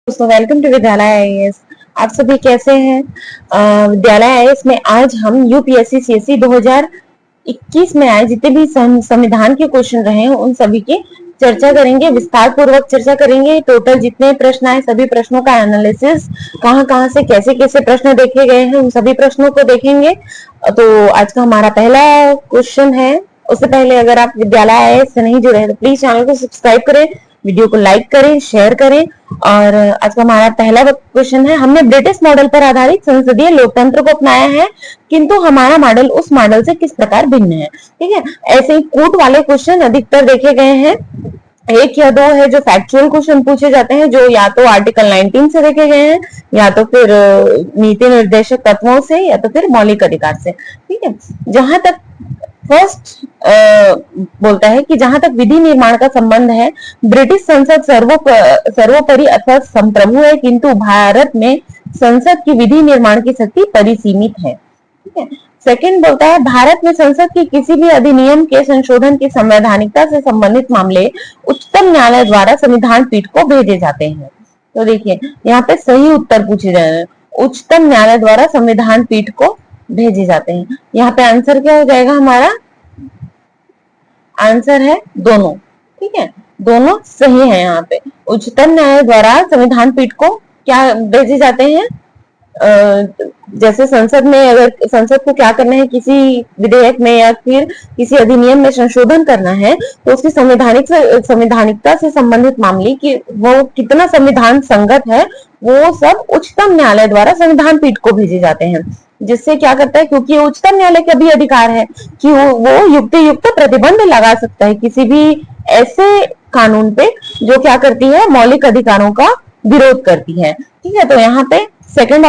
दोस्तों welcome to विद्यालय IAS. आप सभी कैसे हैं? विद्यालय आईएएस में आज हम यूपीएससी सीएससी 2021 में आए जितने भी संविधान के क्वेश्चन रहे हैं उन सभी की चर्चा करेंगे, विस्तार पूर्वक चर्चा करेंगे। टोटल जितने प्रश्न आए सभी प्रश्नों का एनालिसिस, कहां से कैसे कैसे प्रश्न देखे गए हैं उन सभी प्रश्नों को देखेंगे। तो आज का हमारा पहला क्वेश्चन है। उससे पहले अगर आप विद्यालय आईएएस से नहीं जुड़े हैं तो प्लीज चैनल को सब्सक्राइब करें, वीडियो को लाइक करें, शेयर करें। और आज का हमारा पहला क्वेश्चन है, हमने ब्रिटिश मॉडल पर आधारित संसदीय लोकतंत्र को अपनाया है, किंतु हमारा मॉडल उस मॉडल से किस प्रकार भिन्न है। ठीक है, ऐसे ही कूट वाले क्वेश्चन अधिकतर देखे गए हैं। एक या दो है जो फैक्चुअल क्वेश्चन पूछे जाते हैं, जो या तो आर्टिकल 19 से देखे गए हैं, या तो फिर नीति निर्देशक तत्वों से, या तो फिर मौलिक अधिकार से। ठीक है, जहां तक फर्स्ट बोलता है कि जहां तक विधि निर्माण का संबंध है, ब्रिटिश संसद सर्वोपरि अथवा संप्रभु है, किंतु भारत में संसद की विधि निर्माण की शक्ति परिसीमित है। ठीक है। सेकंड बोलता है, भारत में संसद की किसी भी अधिनियम के संशोधन की संवैधानिकता से संबंधित मामले उच्चतम न्यायालय द्वारा संविधान पीठ को भेजे जाते हैं। तो देखिए यहाँ पे सही उत्तर पूछे जा रहे हैं, उच्चतम न्यायालय द्वारा संविधान पीठ को भेजे जाते हैं। यहाँ पे आंसर क्या हो जाएगा? हमारा आंसर है दोनों। ठीक है, दोनों सही है। यहाँ पे उच्चतम न्यायालय द्वारा संविधान पीठ को क्या भेजे जाते हैं? जैसे संसद में, अगर संसद को क्या करना है, किसी विधेयक में या फिर किसी अधिनियम में संशोधन करना है, तो उसकी संवैधानिकता से संबंधित मामले कि वो कितना संविधान संगत है, वो सब उच्चतम न्यायालय द्वारा संविधान पीठ को भेजे जाते हैं। जिससे क्या करता है, क्योंकि उच्चतम न्यायालय का भी अधिकार है कि वो युक्त प्रतिबंध लगा सकता है किसी भी ऐसे कानून पे जो क्या करती है, मौलिक अधिकारों का विरोध करती है। ठीक है, तो यहाँ पे सेकंड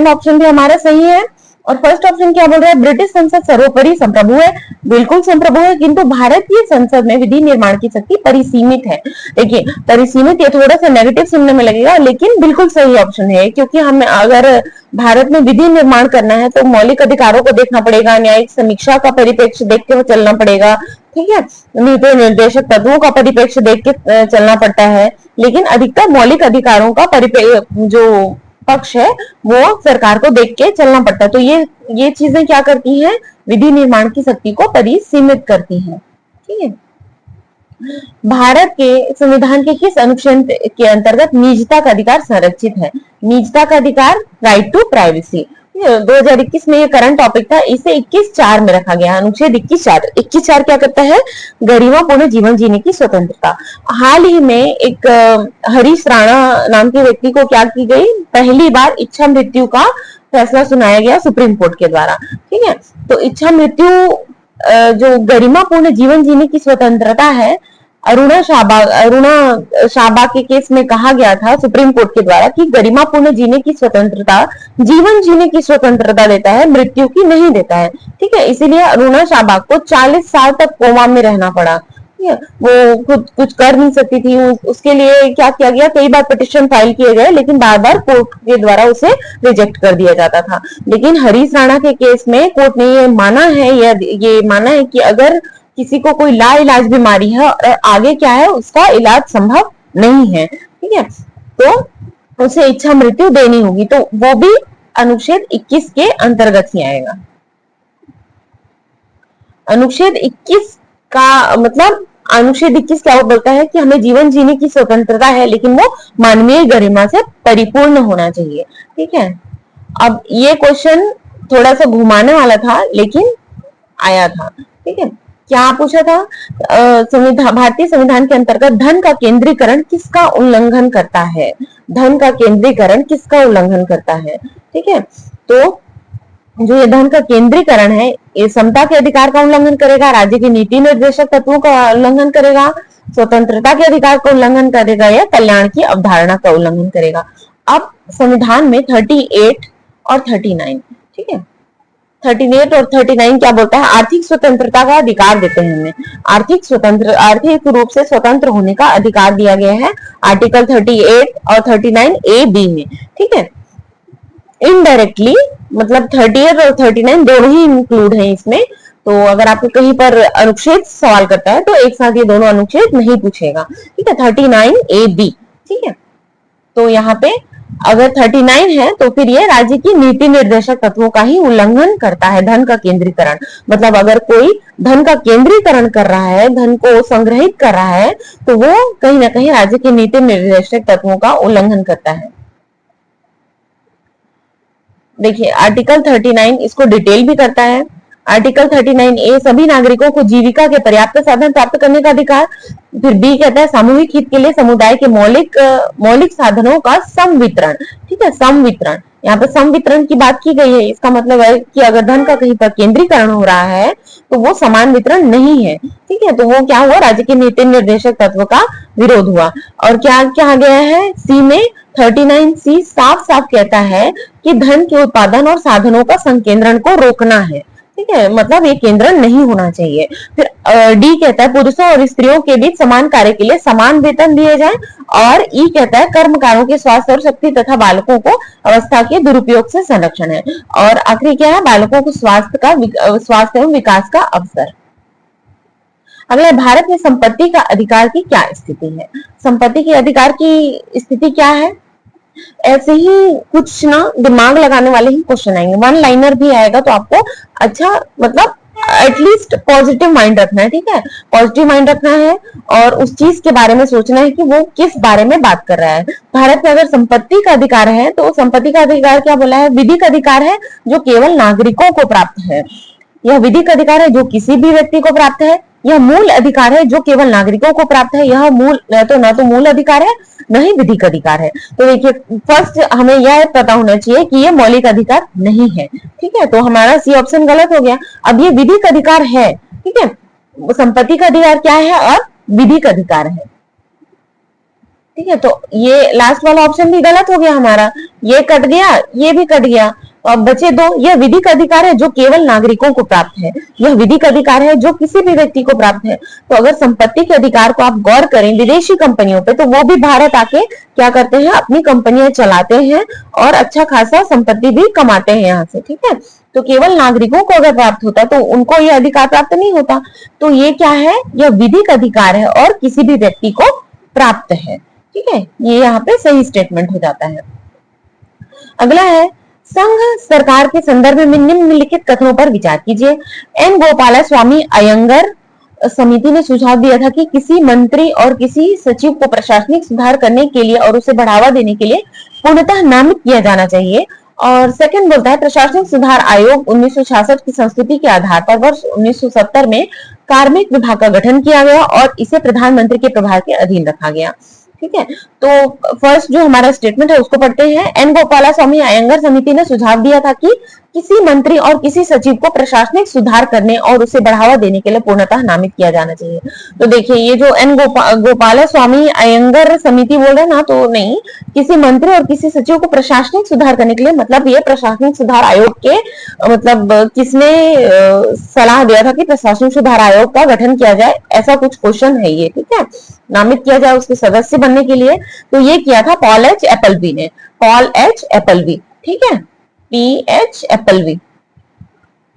ऑप्शन भी हमारा सही है। और फर्स्ट ऑप्शन क्या बोल रहा है? ब्रिटिश संसद सर्वोपरि संप्रभु है। बिल्कुल संप्रभु है, किंतु भारतीय संसद में विधि निर्माण की शक्ति परिसीमित है। देखिए परिसीमित, ये थोड़ा सा नेगेटिव सुनने में लगेगा, लेकिन बिल्कुल सही ऑप्शन है, क्योंकि हमें अगर भारत में विधि निर्माण करना है तो मौलिक अधिकारों को देखना पड़ेगा, न्यायिक समीक्षा का परिप्रेक्ष्य देख के चलना पड़ेगा। ठीक है, नीति निर्देशक तत्वों का परिप्रेक्ष्य देख के चलना पड़ता है, लेकिन अधिकतर मौलिक अधिकारों का जो पक्ष है वो सरकार को देख के चलना पड़ता है। तो ये चीजें क्या करती हैं? विधि निर्माण की शक्ति को परिसीमित करती हैं। ठीक है, भारत के संविधान के किस अनुच्छेद के अंतर्गत निजता का अधिकार संरक्षित है? निजता का अधिकार, राइट टू प्राइवेसी। 2021 में ये करंट टॉपिक था, इसे 21(4) में रखा गया। अनुच्छेद 21(4) क्या करता है? गरिमापूर्ण जीवन जीने की स्वतंत्रता। हाल ही में एक हरीश राणा नाम के व्यक्ति को क्या की गई? पहली बार इच्छा मृत्यु का फैसला सुनाया गया सुप्रीम कोर्ट के द्वारा। ठीक है, तो इच्छा मृत्यु जो गरिमापूर्ण जीवन जीने की स्वतंत्रता है, अरुणा शाहबाग के केस में कहा गया था सुप्रीम कोर्ट के द्वारा कि गरिमापूर्ण जीने की स्वतंत्रता जीवन जीने की स्वतंत्रता देता है, मृत्यु की नहीं देता है। ठीक है, इसीलिए अरुणा शाहबाग को 40 साल तक कोमा में रहना पड़ा। वो खुद कुछ कर नहीं सकती थी, उसके लिए क्या किया गया? कई बार पिटिशन फाइल किए गए, लेकिन बार बार कोर्ट के द्वारा उसे रिजेक्ट कर दिया जाता था। लेकिन हरीश राणा के केस में कोर्ट ने ये माना है कि अगर किसी को कोई लाइलाज बीमारी है और आगे क्या है, उसका इलाज संभव नहीं है, ठीक है, तो उसे इच्छा मृत्यु देनी होगी। तो वो भी अनुच्छेद 21 के अंतर्गत ही आएगा। अनुच्छेद 21 का मतलब, अनुच्छेद 21 क्या बोलता है कि हमें जीवन जीने की स्वतंत्रता है, लेकिन वो मानवीय गरिमा से परिपूर्ण होना चाहिए। ठीक है, अब ये क्वेश्चन थोड़ा सा घुमाने वाला था, लेकिन आया था। ठीक है, क्या पूछा था? भारतीय संविधान के अंतर्गत धन का केंद्रीकरण किसका उल्लंघन करता है? धन का केंद्रीकरण किसका उल्लंघन करता है? ठीक है, तो जो ये धन का केंद्रीकरण है, ये समता के अधिकार का उल्लंघन करेगा, राज्य की नीति निर्देशक तत्वों का उल्लंघन करेगा, स्वतंत्रता के अधिकार का उल्लंघन करेगा, या कल्याण की अवधारणा का उल्लंघन करेगा। अब संविधान में 38 और 39, ठीक है, 38 और 39 क्या बोलता है? आर्थिक स्वतंत्रता का अधिकार देते हैं हमें। आर्थिक रूप से स्वतंत्र होने का अधिकार दिया गया है आर्टिकल 38 और 39A(b) में। ठीक है, इनडायरेक्टली मतलब 38 और 39 दोनों ही इंक्लूड हैं इसमें। तो अगर आपको कहीं पर अनुच्छेद सवाल करता है तो एक साथ ये दोनों अनुच्छेद नहीं पूछेगा। ठीक है, 39A(b), ठीक है। तो यहाँ पे अगर 39 है तो फिर ये राज्य की नीति निर्देशक तत्वों का ही उल्लंघन करता है। धन का केंद्रीकरण मतलब अगर कोई धन का केंद्रीकरण कर रहा है, धन को संग्रहित कर रहा है, तो वो कहीं ना कहीं राज्य की नीति निर्देशक तत्वों का उल्लंघन करता है। देखिए आर्टिकल 39 इसको डिटेल भी करता है। आर्टिकल 39A सभी नागरिकों को जीविका के पर्याप्त साधन प्राप्त करने का अधिकार। फिर बी कहता है सामूहिक हित के लिए समुदाय के मौलिक साधनों का समवितरण। ठीक है, समवितरण, यहाँ पे समवितरण की बात की गई है। इसका मतलब है कि अगर धन का कहीं पर केंद्रीकरण हो रहा है तो वो समान वितरण नहीं है। ठीक है, तो वो क्या हुआ, राज्य के नीति निर्देशक तत्व का विरोध हुआ। और क्या कहा गया है सी में, 39C साफ साफ कहता है कि धन के उत्पादन और साधनों का संकेंद्रण को रोकना है। ठीक है, मतलब ये केंद्रण नहीं होना चाहिए। फिर डी कहता है पुरुषों और स्त्रियों के बीच समान कार्य के लिए समान वेतन दिए जाए। और ई कहता है कर्मकारों के स्वास्थ्य और शक्ति तथा बालकों को अवस्था के दुरुपयोग से संरक्षण है। और आखिरी क्या है, बालकों को स्वास्थ्य एवं विकास का अवसर। अगला, भारत में संपत्ति का अधिकार की क्या स्थिति है। संपत्ति के अधिकार की स्थिति क्या है, ऐसे ही कुछ ना दिमाग लगाने वाले ही क्वेश्चन आएंगे, वन लाइनर भी आएगा तो आपको अच्छा मतलब एटलीस्ट पॉजिटिव माइंड रखना है। ठीक है, पॉजिटिव माइंड रखना है और उस चीज के बारे में सोचना है कि वो किस बारे में बात कर रहा है। भारत में अगर संपत्ति का अधिकार है तो संपत्ति का अधिकार क्या बोला है, विधिक अधिकार है जो केवल नागरिकों को प्राप्त है। यह विधिक अधिकार है जो किसी भी व्यक्ति को प्राप्त है। यह मूल अधिकार है जो केवल नागरिकों को प्राप्त है। यह न तो मूल अधिकार है न ही विधिक अधिकार है। तो देखिए फर्स्ट हमें यह पता होना चाहिए कि यह मौलिक अधिकार नहीं है। ठीक है, तो हमारा सी ऑप्शन गलत हो गया। अब ये विधिक अधिकार है। ठीक है, संपत्ति का अधिकार क्या है और विधिक अधिकार है। ठीक है, तो ये लास्ट वाला ऑप्शन भी गलत हो गया हमारा, ये कट गया, ये भी कट गया। अब बचे दो, यह विधिक अधिकार है जो केवल नागरिकों को प्राप्त है। यह विधिक अधिकार है जो किसी भी व्यक्ति को प्राप्त है। तो अगर संपत्ति के अधिकार को आप गौर करें विदेशी कंपनियों पे, तो वो भी भारत आके क्या करते हैं, अपनी कंपनियां चलाते हैं और अच्छा खासा संपत्ति भी कमाते हैं यहाँ से। ठीक है, तो केवल नागरिकों को अगर प्राप्त होता तो उनको यह अधिकार प्राप्त नहीं होता। तो ये क्या है, यह विधिक अधिकार है और किसी भी व्यक्ति को प्राप्त है। ठीक है, ये यहाँ पे सही स्टेटमेंट हो जाता है। अगला है, संघ सरकार के संदर्भ में निम्नलिखित कथनों पर विचार कीजिए। एन गोपालास्वामी अयंगर समिति ने सुझाव दिया था कि किसी मंत्री और किसी सचिव को प्रशासनिक सुधार करने के लिए और उसे बढ़ावा देने के लिए पूर्णतः नामित किया जाना चाहिए। और सेकंड बोलता है, प्रशासनिक सुधार आयोग 1966 की संस्कृति के आधार पर वर्ष 1970 में कार्मिक विभाग का गठन किया गया और इसे प्रधानमंत्री के प्रभार के अधीन रखा गया। ठीक है, तो फर्स्ट जो हमारा स्टेटमेंट है उसको पढ़ते हैं। एन गोपालास्वामी अयंगर समिति ने सुझाव दिया था कि किसी मंत्री और किसी सचिव को प्रशासनिक सुधार करने और उसे बढ़ावा देने के लिए पूर्णतः नामित किया जाना चाहिए। तो देखिए ये जो एन गोपालास्वामी अयंगर समिति बोल रहे हैं ना, तो नहीं, किसी मंत्री और किसी सचिव को प्रशासनिक सुधार करने के लिए, मतलब ये प्रशासनिक सुधार आयोग के मतलब किसने सलाह दिया था कि प्रशासनिक सुधार आयोग का गठन किया जाए, ऐसा कुछ क्वेश्चन है ये। ठीक है, नामित किया जाए उसके सदस्य बनने के लिए, तो ये किया था पॉल एच एप्पलबी ने, पॉल एच एप्पलबी। ठीक है, PH एप्पलबी।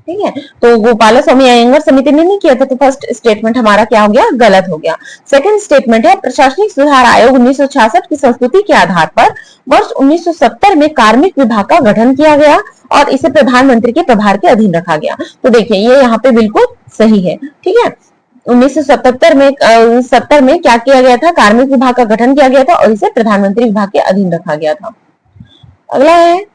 ठीक है, तो गोपालास्वामी अयंगर समिति ने नहीं किया था, तो फर्स्ट स्टेटमेंट हमारा क्या हो गया, गलत हो गया। सेकंड स्टेटमेंट है, प्रशासनिक सुधार आयोग 1966 की संस्कृति के आधार पर वर्ष 1970 में कार्मिक विभाग का गठन किया गया और इसे प्रधानमंत्री के प्रभार के अधीन रखा गया। तो देखिए ये यहाँ पे बिल्कुल सही है। ठीक है, 1970 में क्या किया गया था, कार्मिक विभाग का गठन किया गया था और इसे प्रधानमंत्री विभाग के अधीन रखा गया था। अगला है,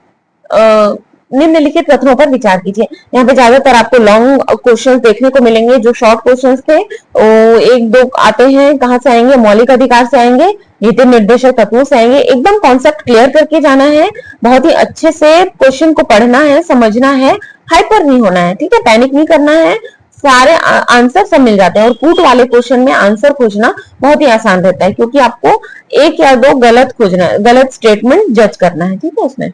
निम्नलिखित कथनों पर विचार कीजिए। यहाँ पे ज्यादातर आपको लॉन्ग क्वेश्चंस देखने को मिलेंगे, जो शॉर्ट क्वेश्चंस थे वो एक दो आते हैं, कहाँ से आएंगे, मौलिक अधिकार से आएंगे, नीति निर्देशक तत्वों से आएंगे। एकदम कॉन्सेप्ट क्लियर करके जाना है, बहुत ही अच्छे से क्वेश्चन को पढ़ना है, समझना है, हाइपर नहीं होना है। ठीक है, पैनिक नहीं करना है, सारे आंसर सब मिल जाते हैं। और कूट वाले क्वेश्चन में आंसर खोजना बहुत ही आसान रहता है, क्योंकि आपको एक या दो गलत खोजना है, गलत स्टेटमेंट जज करना है। ठीक है, उसमें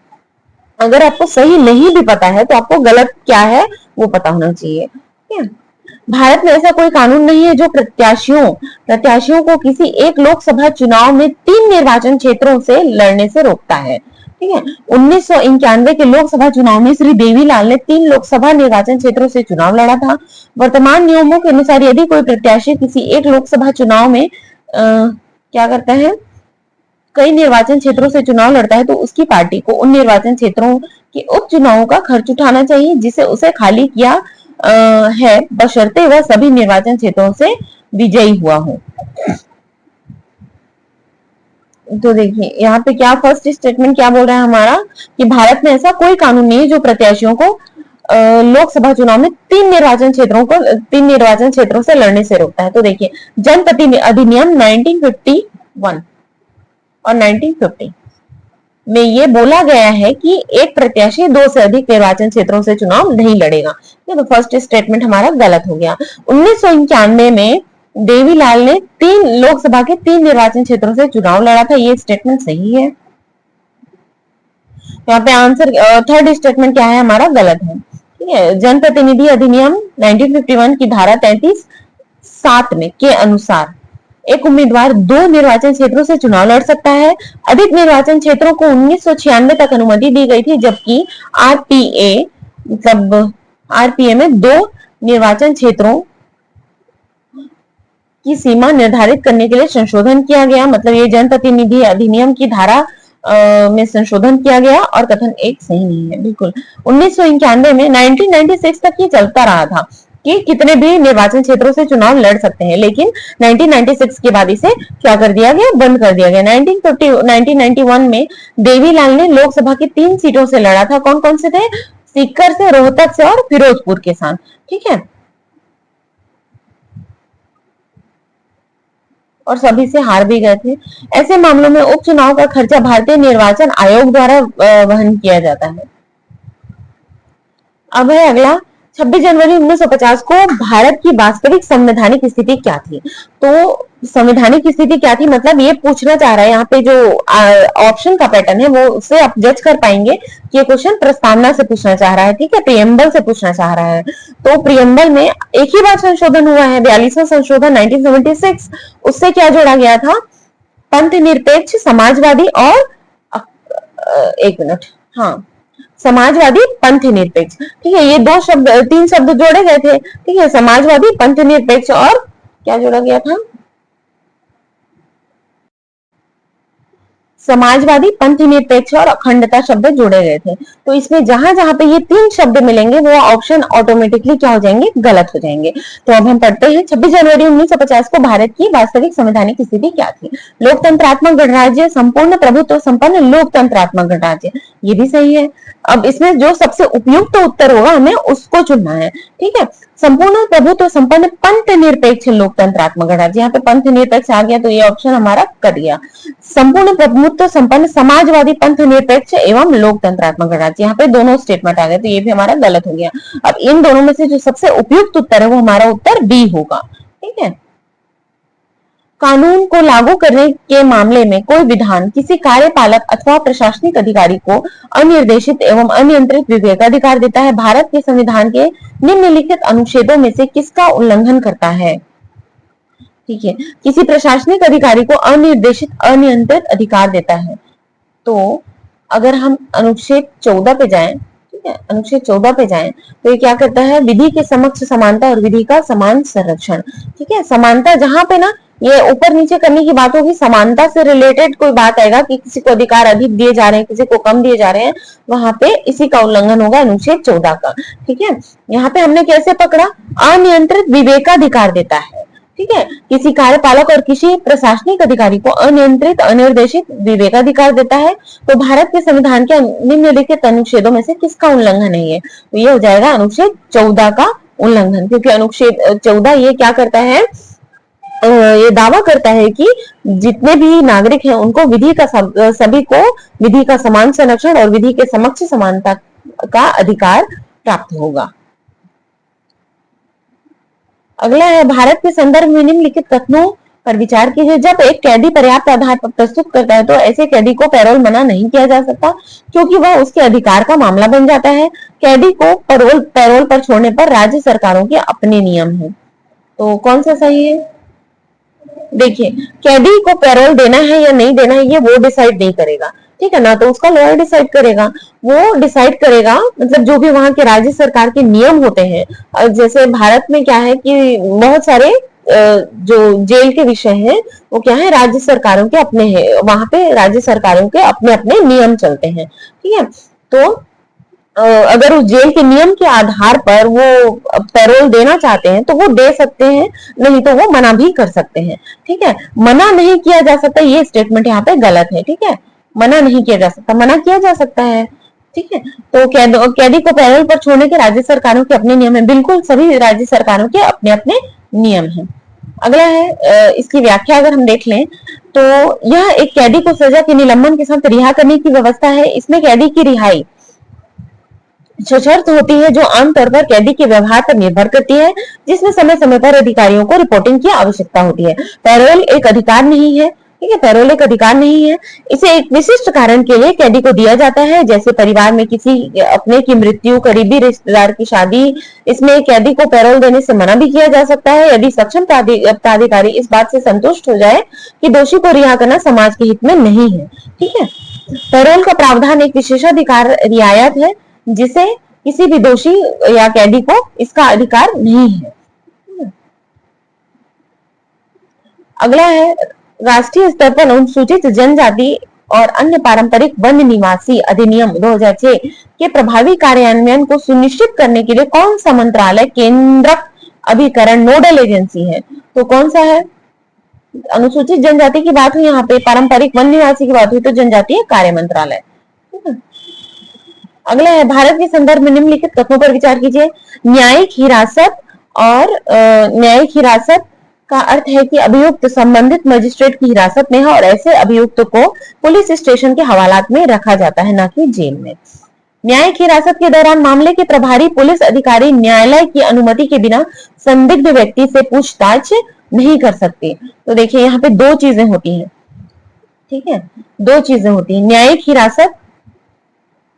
अगर आपको सही नहीं भी पता है तो आपको गलत क्या है वो पता होना चाहिए। ठीक है, भारत में ऐसा कोई कानून नहीं है जो प्रत्याशियों को किसी एक लोकसभा चुनाव में 3 निर्वाचन क्षेत्रों से लड़ने से रोकता है। ठीक है, 1991 के लोकसभा चुनाव में श्री देवीलाल ने 3 लोकसभा निर्वाचन क्षेत्रों से चुनाव लड़ा था। वर्तमान नियमों के अनुसार यदि कोई प्रत्याशी किसी एक लोकसभा चुनाव में क्या करता है, कई निर्वाचन क्षेत्रों से चुनाव लड़ता है तो उसकी पार्टी को उन निर्वाचन क्षेत्रों के उपचुनावों का खर्च उठाना चाहिए जिसे उसे खाली किया है, बशर्ते वह सभी निर्वाचन क्षेत्रों से विजयी हुआ हो। तो देखिए यहाँ पे क्या फर्स्ट स्टेटमेंट क्या बोल रहा है हमारा कि भारत में ऐसा कोई कानून नहीं है जो प्रत्याशियों को लोकसभा चुनाव में तीन निर्वाचन क्षेत्रों से लड़ने से रोकता है। तो देखिए जनप्रति अधिनियम 1951 और 1950 में ये बोला गया है कि एक प्रत्याशी दो से अधिक निर्वाचन क्षेत्रों से चुनाव नहीं लड़ेगा। तो फर्स्ट स्टेटमेंट हमारा गलत हो गया। 1991 में देवीलाल ने लोकसभा के तीन निर्वाचन क्षेत्रों से चुनाव लड़ा था, ये स्टेटमेंट सही है। यहाँ पे आंसर थर्ड स्टेटमेंट क्या है हमारा गलत है। ठीक है, जनप्रतिनिधि अधिनियम 1951 की धारा 33(7) में के अनुसार एक उम्मीदवार दो निर्वाचन क्षेत्रों से चुनाव लड़ सकता है। अधिक निर्वाचन क्षेत्रों को 1996 तक अनुमति दी गई थी, जबकि आरपीए में दो निर्वाचन क्षेत्रों की सीमा निर्धारित करने के लिए संशोधन किया गया। मतलब ये जनप्रतिनिधि अधिनियम की धारा में संशोधन किया गया और कथन एक सही नहीं है बिल्कुल। 1991 में 1996 तक ये चलता रहा था कि कितने भी निर्वाचन क्षेत्रों से चुनाव लड़ सकते हैं, लेकिन 1996 के बाद इसे क्या कर दिया गया, बंद कर दिया गया। 1991 में देवीलाल ने लोकसभा की 3 सीटों से लड़ा था। कौन कौन से थे? सीकर से, रोहतक से और फिरोजपुर के साथ। ठीक है, और सभी से हार भी गए थे। ऐसे मामलों में उपचुनाव का खर्चा भारतीय निर्वाचन आयोग द्वारा वहन किया जाता है। अब है अगला, 26 जनवरी 1950 को भारत की वास्तविक संवैधानिक स्थिति क्या थी? तो संवैधानिक स्थिति क्या थी मतलब ये पूछना चाह रहा है। यहाँ पे जो ऑप्शन का पैटर्न है वो उससे आप जज कर पाएंगे कि ये क्वेश्चन प्रस्तावना से पूछना चाह रहा है। ठीक है, प्रियम्बल से पूछना चाह रहा है। तो प्रियम्बल में एक ही बार संशोधन हुआ है, 42वां संशोधन 1976। उससे क्या जोड़ा गया था? पंथ निरपेक्ष, समाजवादी और एक मिनट, हाँ, समाजवादी, पंथ निरपेक्ष। ठीक है, ये तीन शब्द जोड़े गए थे। ठीक है, समाजवादी, पंथ निरपेक्ष और क्या जोड़ा गया था? समाजवादी, पंथ निरपेक्ष और अखंडता शब्द जोड़े गए थे। तो इसमें जहां जहां पे ये तीन शब्द मिलेंगे वो ऑप्शन ऑटोमेटिकली क्या हो जाएंगे? गलत हो जाएंगे। तो अब हम पढ़ते हैं 26 जनवरी 1950 को भारत की वास्तविक संवैधानिक स्थिति क्या थी? लोकतंत्रात्मक गणराज्य, संपूर्ण प्रभुत्व संपन्न लोकतंत्रात्मक गणराज्य, ये भी सही है। अब इसमें जो सबसे उपयुक्त उत्तर होगा हमें उसको चुनना है। ठीक है, संपूर्ण प्रभुत्व संपन्न पंथ निरपेक्ष लोकतंत्रात्मक गणराज्य, यहाँ पे पंथ निरपेक्ष आ गया तो ये ऑप्शन हमारा कट गया। संपूर्ण प्रभुत्व संपन्न समाजवादी, पंथ निरपेक्ष एवं लोकतंत्रात्मक गणराज्य, यहाँ पे दोनों स्टेटमेंट आ गए तो ये भी हमारा गलत हो गया। अब इन दोनों में से जो सबसे उपयुक्त उत्तर है वो हमारा उत्तर बी होगा। ठीक है, कानून को लागू करने के मामले में कोई विधान किसी कार्यपालक अथवा प्रशासनिक अधिकारी को अनिर्देशित एवं अनियंत्रित विवेकाधिकार देता है। भारत के संविधान के निम्नलिखित अनुच्छेदों में से किसका उल्लंघन करता है? ठीक है, किसी प्रशासनिक अधिकारी को अनिर्देशित अनियंत्रित अधिकार देता है। तो अगर हम अनुच्छेद 14 पे जाएं, ठीक है, अनुच्छेद 14 पे जाएं तो ये क्या करता है? विधि के समक्ष समानता और विधि का समान संरक्षण। ठीक है, समानता जहां पे ना ये ऊपर नीचे करने की बात होगी, समानता से रिलेटेड कोई बात आएगा कि किसी को अधिकार अधिक दिए जा रहे हैं, किसी को कम दिए जा रहे हैं, वहां पे इसी का उल्लंघन होगा, अनुच्छेद 14 का। ठीक है, यहाँ पे हमने कैसे पकड़ा? अनियंत्रित विवेकाधिकार देता है। ठीक है, किसी कार्यपालक और किसी प्रशासनिक अधिकारी को अनियंत्रित अनिर्देशित विवेकाधिकार देता है। तो भारत के संविधान के निम्नलिखित अनुच्छेदों में से किसका उल्लंघन है? ये तो ये हो जाएगा अनुच्छेद 14 का उल्लंघन, क्योंकि अनुच्छेद 14 ये क्या करता है? ये दावा करता है कि जितने भी नागरिक हैं उनको सभी को विधि का समान संरक्षण और विधि के समक्ष समानता का अधिकार प्राप्त होगा। अगला है, भारत के संदर्भ में निम्नलिखित कथनों पर विचार कीजिए। जब एक कैदी पर्याप्त आधार पर प्रस्तुत करता है तो ऐसे कैदी को पैरोल मना नहीं किया जा सकता, क्योंकि वह उसके अधिकार का मामला बन जाता है। कैदी को पैरोल पर छोड़ने पर राज्य सरकारों के अपने नियम हैं। तो कौन सा सही है? देखिए, कैदी को पैरोल देना है या नहीं देना है ये वो डिसाइड नहीं करेगा। ठीक है ना, तो उसका लॉयर डिसाइड करेगा। वो डिसाइड करेगा, मतलब जो भी वहां के राज्य सरकार के नियम होते हैं। जैसे भारत में क्या है कि बहुत सारे जो जेल के विषय है वो क्या है, राज्य सरकारों के अपने हैं, वहां पे राज्य सरकारों के अपने अपने नियम चलते हैं, ठीक है। तो अगर उस जेल के नियम के आधार पर वो पैरोल देना चाहते हैं तो वो दे सकते हैं, नहीं तो वो मना भी कर सकते हैं, ठीक है। मना नहीं किया जा सकता, ये स्टेटमेंट यहाँ पे गलत है, ठीक है। मना नहीं किया जा सकता, मना किया जा सकता है, ठीक है। तो कैदी को पैरोल पर छोड़ने के राज्य सरकारों के अपने नियम है, बिल्कुल सभी राज्य सरकारों के अपने अपने नियम है। अगला है इसकी व्याख्या अगर हम देख लें तो यह एक कैदी को सजा के निलंबन के साथ रिहा करने की व्यवस्था है। इसमें कैदी की रिहाई सशर्त होती है, जो आमतौर पर कैदी के व्यवहार पर निर्भर करती है, जिसमें समय समय पर अधिकारियों को रिपोर्टिंग की आवश्यकता होती है। पैरोल एक अधिकार नहीं है, ठीक है, पैरोल एक अधिकार नहीं है। इसे एक विशिष्ट कारण के लिए कैदी को दिया जाता है, जैसे परिवार में किसी अपने की मृत्यु, करीबी रिश्तेदार की शादी। इसमें कैदी को पैरोल देने से मना भी किया जा सकता है यदि सक्षम प्राधिकारी इस बात से संतुष्ट हो जाए कि दोषी को रिहा करना समाज के हित में नहीं है, ठीक है। पैरोल का प्रावधान एक विशेषाधिकार रियायत है, जिसे किसी भी दोषी या कैदी को इसका अधिकार नहीं है। अगला है राष्ट्रीय स्तर पर अनुसूचित जनजाति और अन्य पारंपरिक वन निवासी अधिनियम 2006 के प्रभावी कार्यान्वयन को सुनिश्चित करने के लिए कौन सा मंत्रालय केंद्रक अभिकरण नोडल एजेंसी है? तो कौन सा है? अनुसूचित जनजाति की बात हुई, यहाँ पे पारंपरिक वन निवासी की बात हुई तो जनजातीय कार्य मंत्रालय। अगला है भारत के संदर्भ में निम्नलिखित कथनों पर विचार कीजिए। न्यायिक हिरासत और न्यायिक हिरासत का अर्थ है कि अभियुक्त संबंधित मजिस्ट्रेट की हिरासत में है और ऐसे अभियुक्त को पुलिस स्टेशन के हवालात में रखा जाता है, न कि जेल में। न्यायिक हिरासत के दौरान मामले के प्रभारी पुलिस अधिकारी न्यायालय की अनुमति के बिना संदिग्ध व्यक्ति से पूछताछ नहीं कर सकते। तो देखिए यहाँ पे दो चीजें होती हैं, ठीक है, दो चीजें होती हैं, न्यायिक हिरासत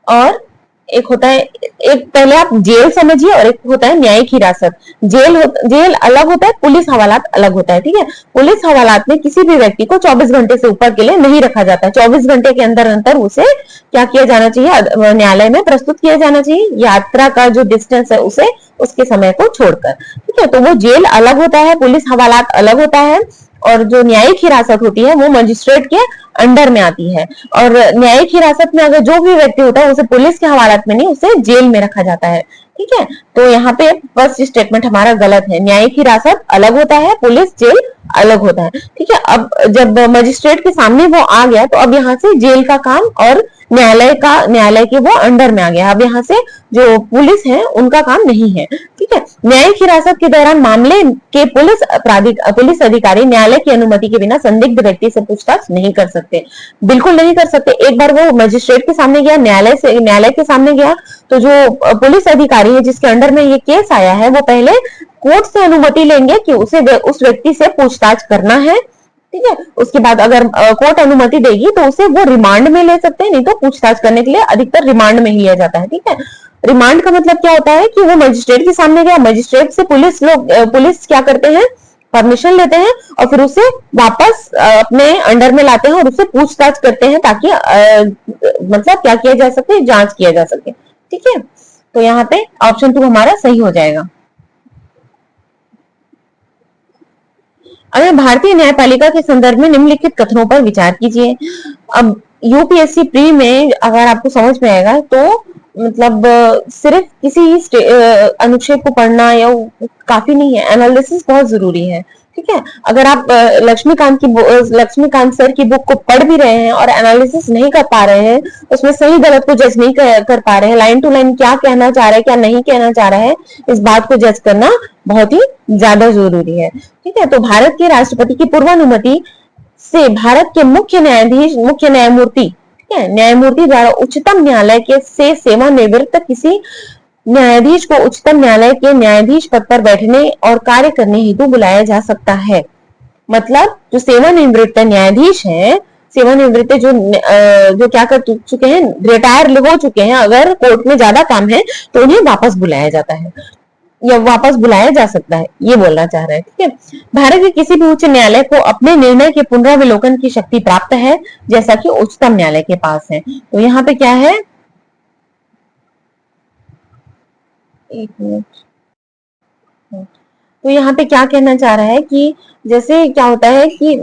और एक होता है, एक पहले आप जेल समझिए और एक होता है न्यायिक हिरासत। जेल अलग होता है, पुलिस हवालात अलग होता है, ठीक है। पुलिस हवालात में किसी भी व्यक्ति को 24 घंटे से ऊपर के लिए नहीं रखा जाता है। 24 घंटे के अंदर अंदर उसे क्या किया जाना चाहिए, न्यायालय में प्रस्तुत किया जाना चाहिए, यात्रा का जो डिस्टेंस है उसे उसके समय को छोड़कर, ठीक है। तो वो जेल अलग होता है, पुलिस हवालात अलग होता है, और जो न्यायिक हिरासत होती है वो मजिस्ट्रेट के अंडर में आती है। और न्यायिक हिरासत में अगर जो भी व्यक्ति होता है उसे पुलिस के हवालात में नहीं, उसे जेल में रखा जाता है, ठीक है। तो यहाँ पे फर्स्ट स्टेटमेंट हमारा गलत है, न्यायिक हिरासत अलग होता है, पुलिस जेल अलग होता है, ठीक है। अब जब मजिस्ट्रेट के सामने वो आ गया तो अब यहाँ से जेल का काम और न्यायालय के वो अंडर में आ गया। अब यहाँ से जो पुलिस है उनका काम नहीं है, ठीक है। न्यायिक हिरासत के दौरान मामले के पुलिस अधिकारी न्यायालय की अनुमति के बिना संदिग्ध व्यक्ति से पूछताछ नहीं कर सकते, बिल्कुल नहीं कर सकते। एक बार वो मजिस्ट्रेट के सामने गया, न्यायालय के सामने गया, तो जो पुलिस अधिकारी है जिसके अंडर में ये केस आया है वो पहले कोर्ट से अनुमति लेंगे कि उसे उस व्यक्ति से पूछताछ करना है, ठीक है। उसके बाद अगर कोर्ट अनुमति देगी तो उसे वो रिमांड में ले सकते हैं, नहीं तो पूछताछ करने के लिए अधिकतर रिमांड में ही लिया जाता है, ठीक है। रिमांड का मतलब क्या होता है कि वो मजिस्ट्रेट के सामने गया, मजिस्ट्रेट से पुलिस क्या करते हैं, परमिशन लेते हैं और फिर उसे वापस अपने अंडर में लाते हैं और उससे पूछताछ करते हैं, ताकि मतलब क्या किया जा सके, जांच किया जा सके, ठीक है। तो यहाँ पे ऑप्शन 2 हमारा सही हो जाएगा। अगर भारतीय न्यायपालिका के संदर्भ में निम्नलिखित कथनों पर विचार कीजिए। अब यूपीएससी प्री में अगर आपको समझ में आएगा तो मतलब सिर्फ किसी अनुच्छेद को पढ़ना या काफी नहीं है, एनालिसिस बहुत जरूरी है, ठीक है। अगर आप लक्ष्मीकांत सर की बुक को पढ़ भी रहे हैं और एनालिसिस नहीं कर पा रहे हैं, उसमें सही गलत को जज नहीं कर पा रहे हैं, लाइन टू लाइन क्या कहना चाह रहे हैं क्या नहीं कहना चाह रहे हैं, इस बात को जज करना बहुत ही ज्यादा जरूरी है, ठीक है। तो भारत के राष्ट्रपति की पूर्वानुमति से भारत के मुख्य न्यायमूर्ति, ठीक है, न्यायमूर्ति द्वारा उच्चतम न्यायालय के से सेवानिवृत्त किसी न्यायाधीश को उच्चतम न्यायालय के न्यायाधीश पद पर बैठने और कार्य करने हेतु बुलाया जा सकता है। मतलब जो सेवानिवृत्त न्यायाधीश हैं, सेवानिवृत्त जो क्या कर चुके हैं, रिटायर हो चुके हैं, अगर कोर्ट में ज्यादा काम है तो उन्हें वापस बुलाया जाता है या वापस बुलाया जा सकता है, ये बोलना चाह रहे हैं, ठीक है। भारत के किसी भी उच्च न्यायालय को अपने निर्णय के पुनरावलोकन की शक्ति प्राप्त है, जैसा कि उच्चतम न्यायालय के पास है। तो यहाँ पे क्या है, एक मिनट, तो यहाँ पे क्या कहना चाह रहा है कि जैसे क्या होता है कि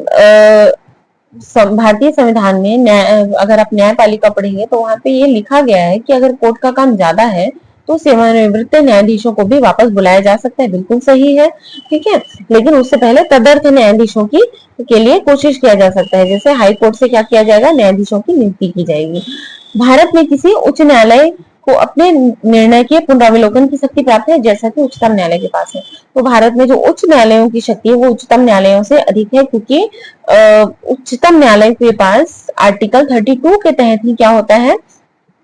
भारतीय संविधान में अगर आप न्यायपालिका पढ़ेंगे तो वहां पे ये लिखा गया है कि अगर कोर्ट का काम ज्यादा है तो सेवानिवृत्त न्यायाधीशों को भी वापस बुलाया जा सकता है। बिल्कुल सही है, ठीक है। लेकिन उससे पहले तदर्थ न्यायाधीशों की के लिए कोशिश किया जा सकता है। जैसे हाई कोर्ट से क्या किया जाएगा, न्यायाधीशों की नियुक्ति की जाएगी। भारत में किसी उच्च न्यायालय को अपने निर्णय के पुनरावलोकन की शक्ति प्राप्त है, जैसा कि उच्चतम न्यायालय के पास है। तो भारत में जो उच्च न्यायालयों की शक्ति है वो उच्चतम न्यायालयों से अधिक है, क्योंकि उच्चतम न्यायालय के पास आर्टिकल 32 के तहत ही क्या होता है,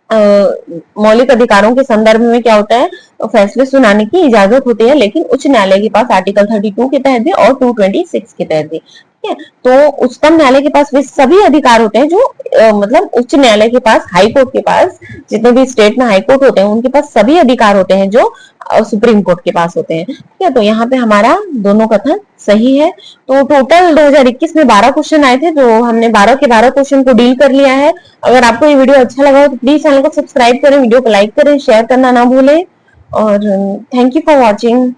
मौलिक अधिकारों के संदर्भ में क्या होता है, फैसले सुनाने की इजाजत होती है। लेकिन उच्च न्यायालय के पास आर्टिकल 32 के तहत भी और 226 के तहत भी, ठीक है। तो उच्चतम न्यायालय के पास वे सभी अधिकार होते हैं जो मतलब उच्च न्यायालय के पास, हाई कोर्ट के पास, जितने भी स्टेट में हाई कोर्ट होते हैं उनके पास सभी अधिकार होते हैं जो सुप्रीम कोर्ट के पास होते हैं, ठीक है। तो यहाँ पे हमारा दोनों कथन सही है। तो टोटल 2021 में 12 क्वेश्चन आए थे, तो हमने 12 के 12 क्वेश्चन को डील कर लिया है। अगर आपको ये वीडियो अच्छा लगा हो तो प्लीज चैनल को सब्सक्राइब करें, वीडियो को लाइक करें, शेयर करना ना भूलें। और थैंक यू फॉर वॉचिंग।